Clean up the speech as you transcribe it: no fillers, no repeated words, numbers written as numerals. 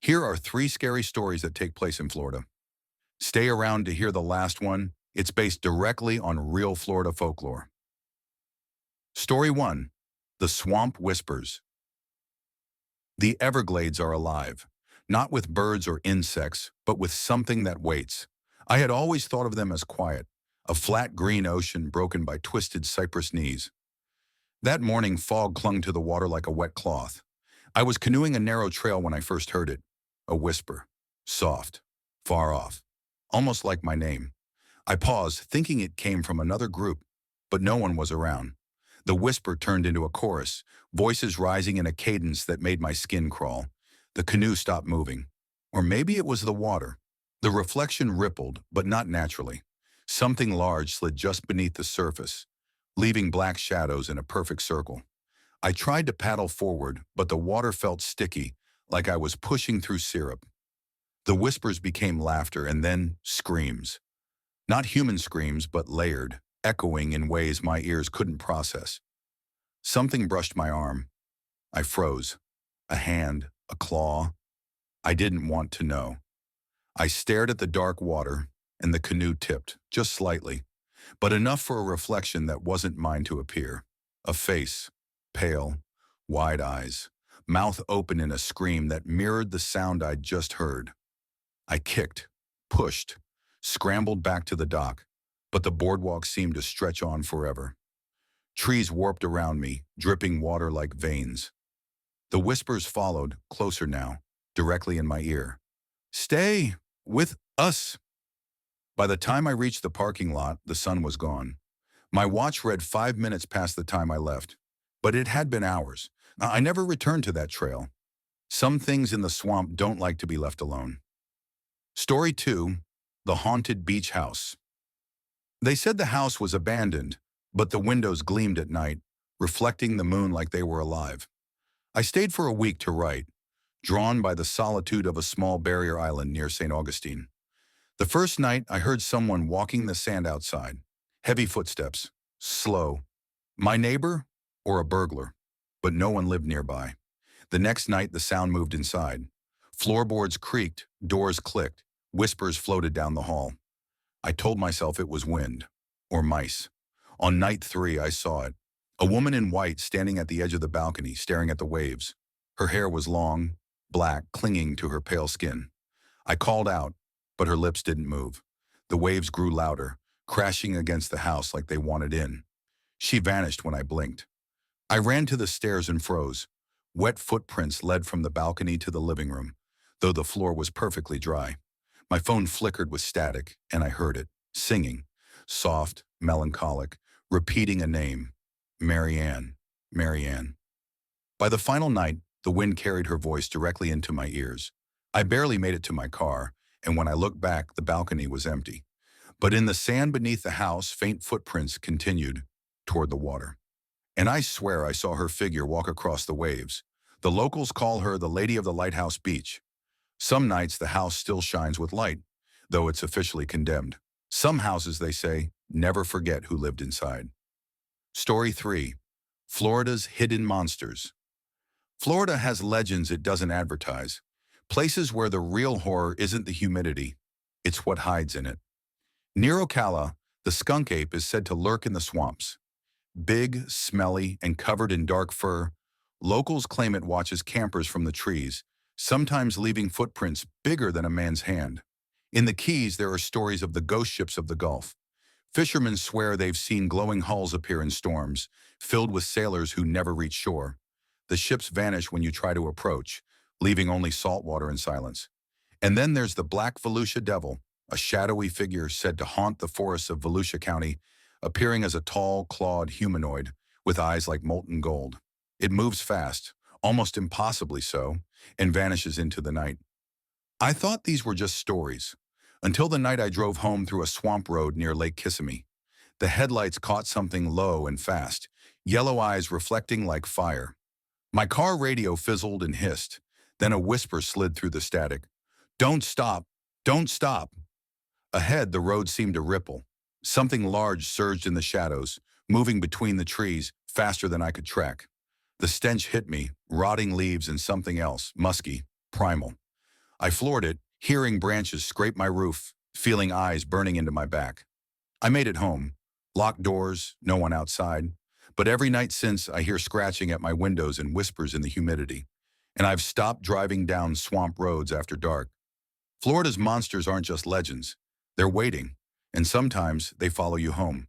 Here are three scary stories that take place in Florida. Stay around to hear the last one. It's based directly on real Florida folklore. Story 1. The Swamp Whispers. The Everglades are alive, not with birds or insects, but with something that waits. I had always thought of them as quiet, a flat green ocean broken by twisted cypress knees. That morning, fog clung to the water like a wet cloth. I was canoeing a narrow trail when I first heard it. A whisper. Soft. Far off. Almost like my name. I paused, thinking it came from another group, but no one was around. The whisper turned into a chorus, voices rising in a cadence that made my skin crawl. The canoe stopped moving. Or maybe it was the water. The reflection rippled, but not naturally. Something large slid just beneath the surface, leaving black shadows in a perfect circle. I tried to paddle forward, but the water felt sticky, like I was pushing through syrup. The whispers became laughter and then screams. Not human screams, but layered, echoing in ways my ears couldn't process. Something brushed my arm. I froze. A hand, a claw. I didn't want to know. I stared at the dark water, and the canoe tipped, just slightly, but enough for a reflection that wasn't mine to appear. A face, pale, wide eyes, mouth open in a scream that mirrored the sound I'd just heard. I kicked, pushed, scrambled back to the dock, but the boardwalk seemed to stretch on forever. Trees warped around me, dripping water like veins. The whispers followed, closer now, directly in my ear. Stay with us. By the time I reached the parking lot, the sun was gone. My watch read 5 minutes past the time I left, but it had been hours. I never returned to that trail. Some things in the swamp don't like to be left alone. Story 2. The Haunted Beach House. They said the house was abandoned, but the windows gleamed at night, reflecting the moon like they were alive. I stayed for a week to write, drawn by the solitude of a small barrier island near St. Augustine. The first night, I heard someone walking the sand outside. Heavy footsteps. Slow. My neighbor or a burglar? But no one lived nearby. The next night, the sound moved inside. Floorboards creaked, doors clicked, whispers floated down the hall. I told myself it was wind, or mice. On night 3, I saw it. A woman in white standing at the edge of the balcony, staring at the waves. Her hair was long, black, clinging to her pale skin. I called out, but her lips didn't move. The waves grew louder, crashing against the house like they wanted in. She vanished when I blinked. I ran to the stairs and froze. Wet footprints led from the balcony to the living room, though the floor was perfectly dry. My phone flickered with static, and I heard it, singing, soft, melancholic, repeating a name, Marianne, Marianne. By the final night, the wind carried her voice directly into my ears. I barely made it to my car, and when I looked back, the balcony was empty. But in the sand beneath the house, faint footprints continued toward the water. And I swear I saw her figure walk across the waves. The locals call her the Lady of the Lighthouse Beach. Some nights the house still shines with light, though it's officially condemned. Some houses, they say, never forget who lived inside. Story 3. Florida's Hidden Monsters. Florida has legends it doesn't advertise. Places where the real horror isn't the humidity, it's what hides in it. Near Ocala, the skunk ape is said to lurk in the swamps. Big, smelly, and covered in dark fur, locals claim it watches campers from the trees, sometimes leaving footprints bigger than a man's hand. In the Keys, there are stories of the ghost ships of the Gulf. Fishermen swear they've seen glowing hulls appear in storms, filled with sailors who never reach shore. The ships vanish when you try to approach, leaving only salt water and silence. And then there's the Black Volusia Devil, a shadowy figure said to haunt the forests of Volusia County, appearing as a tall, clawed humanoid with eyes like molten gold. It moves fast, almost impossibly so, and vanishes into the night. I thought these were just stories, until the night I drove home through a swamp road near Lake Kissimmee. The headlights caught something low and fast, yellow eyes reflecting like fire. My car radio fizzled and hissed. Then a whisper slid through the static. Don't stop! Don't stop! Ahead, the road seemed to ripple. Something large surged in the shadows, moving between the trees faster than I could track. The stench hit me, rotting leaves and something else, musky, primal. I floored it, hearing branches scrape my roof, feeling eyes burning into my back. I made it home. Locked doors, no one outside. But every night since, I hear scratching at my windows and whispers in the humidity. And I've stopped driving down swamp roads after dark. Florida's monsters aren't just legends. They're waiting, and sometimes they follow you home.